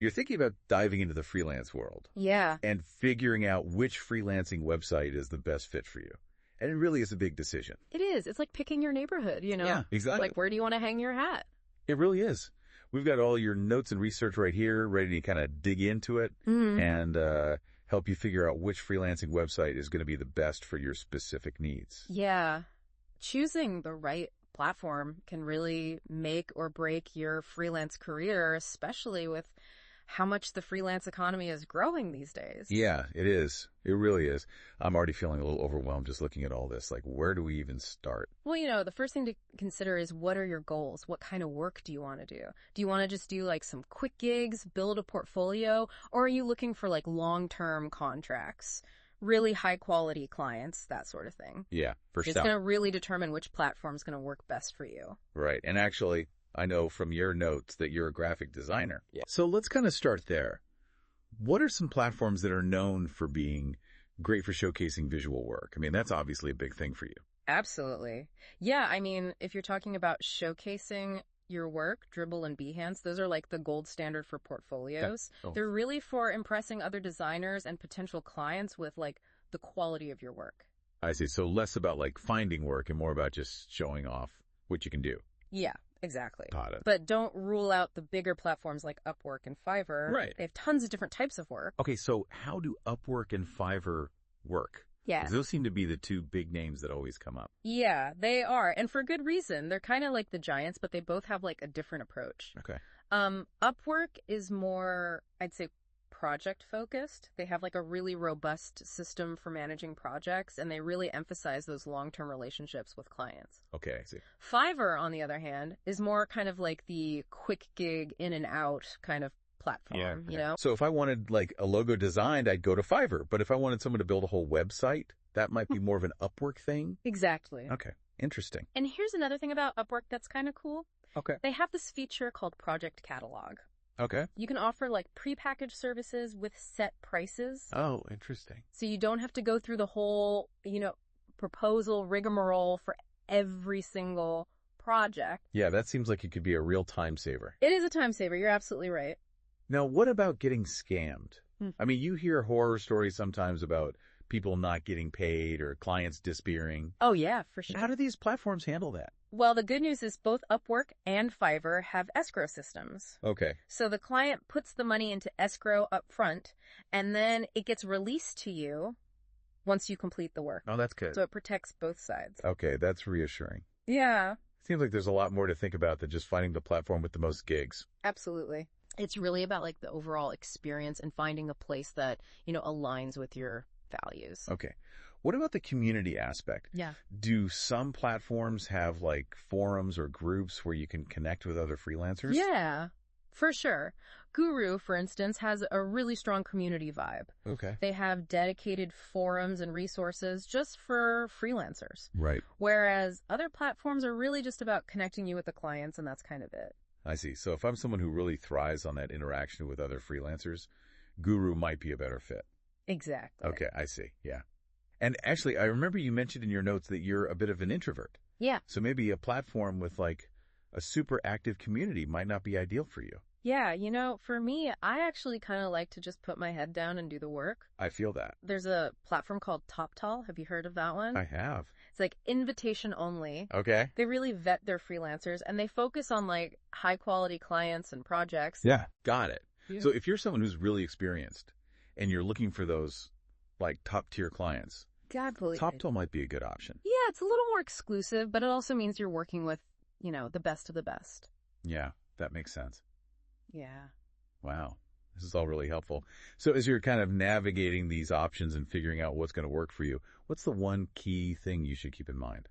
You're thinking about diving into the freelance world Yeah, and figuring out which freelancing website is the best fit for you. And it really is a big decision. it is. It's like picking your neighborhood, Yeah, exactly. Like, where do you want to hang your hat? It really is. We've got all your notes and research right here, ready to kind of dig into it and help you figure out which freelancing website is going to be the best for your specific needs. Yeah. Choosing the right platform can really make or break your freelance career, especially with how much the freelance economy is growing these days. Yeah, it is. It really is. I'm already feeling a little overwhelmed just looking at all this. Like, where do we even start? Well, the first thing to consider is, what are your goals? What kind of work do you want to do? Do you want to just do like some quick gigs, build a portfolio, or are you looking for like long-term contracts, really high quality clients, that sort of thing? Yeah, for It's sure. going to really determine which platform is going to work best for you. Right. And actually, I know from your notes that you're a graphic designer. Yeah. So let's kind of start there. What are some platforms that are known for being great for showcasing visual work? I mean, that's obviously a big thing for you. Absolutely. Yeah, I mean, if you're talking about showcasing your work, Dribbble and Behance, those are like the gold standard for portfolios. Okay. Oh. They're really for impressing other designers and potential clients with like the quality of your work. I see. So less about like finding work and more about just showing off what you can do. Yeah, exactly. Got it. But don't rule out the bigger platforms like Upwork and Fiverr. Right. They have tons of different types of work. Okay, so how do Upwork and Fiverr work? Yeah. 'Cause those seem to be the two big names that always come up. Yeah, they are. And for good reason. They're kind of like the giants, but they both have like a different approach. Okay. Upwork is more, I'd say, project focused. They have like a really robust system for managing projects, and they really emphasize those long-term relationships with clients. Okay, I see. Fiverr, on the other hand, is more kind of like the quick gig in and out kind of platform, you know? So if I wanted like a logo designed, I'd go to Fiverr. But if I wanted someone to build a whole website, that might be more of an Upwork thing. Exactly. Okay, interesting. And here's another thing about Upwork that's kind of cool. Okay. They have this feature called Project Catalog. Okay. You can offer like prepackaged services with set prices. Oh, interesting. So you don't have to go through the whole, proposal rigmarole for every single project. Yeah, that seems like it could be a real time saver. It is a time saver. You're absolutely right. Now, what about getting scammed? Hmm. I mean, you hear horror stories sometimes about people not getting paid or clients disappearing. Oh, yeah, for sure. How do these platforms handle that? Well, the good news is both Upwork and Fiverr have escrow systems. Okay. So the client puts the money into escrow up front, and then it gets released to you once you complete the work. Oh, that's good. So it protects both sides. Okay, that's reassuring. Yeah, Seems like there's a lot more to think about than just finding the platform with the most gigs. absolutely. It's really about like the overall experience and finding a place that, aligns with your values. Okay. What about the community aspect? Yeah. Do some platforms have like forums or groups where you can connect with other freelancers? Yeah, for sure. Guru, for instance, has a really strong community vibe. Okay. They have dedicated forums and resources just for freelancers. Right. Whereas other platforms are really just about connecting you with the clients, and that's kind of it. I see. So if I'm someone who really thrives on that interaction with other freelancers, Guru might be a better fit. Exactly. Okay, I see. Yeah. And actually, I remember you mentioned in your notes that you're a bit of an introvert. Yeah. So maybe a platform with like a super active community might not be ideal for you. Yeah, for me, I actually kind of like to just put my head down and do the work. I feel that. There's a platform called TopTal. Have you heard of that one? I have. It's like invitation only. Okay. They really vet their freelancers, and they focus on like high quality clients and projects. Yeah. Got it. Yeah. So if you're someone who's really experienced and you're looking for those like top tier clients, God believe it. TopTal might be a good option. Yeah, it's a little more exclusive, but it also means you're working with, the best of the best. Yeah, that makes sense. Yeah. Wow. This is all really helpful. So as you're kind of navigating these options and figuring out what's going to work for you, what's the one key thing you should keep in mind?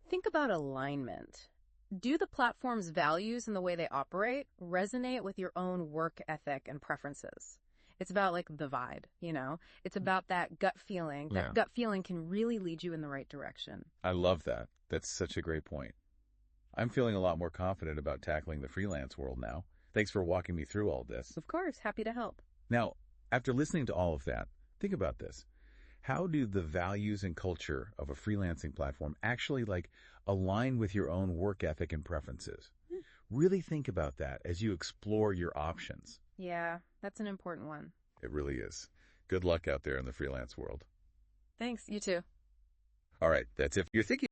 Think about alignment. Do the platform's values and the way they operate resonate with your own work ethic and preferences? It's about like the vibe, It's about that gut feeling. That Yeah. gut feeling can really lead you in the right direction. I love that. That's such a great point. I'm feeling a lot more confident about tackling the freelance world now. Thanks for walking me through all this. Of course, happy to help. Now, after listening to all of that, think about this. How do the values and culture of a freelancing platform actually align with your own work ethic and preferences? Really think about that as you explore your options. Yeah, that's an important one. It really is. Good luck out there in the freelance world. Thanks, you too. All right, that's it. You're thinking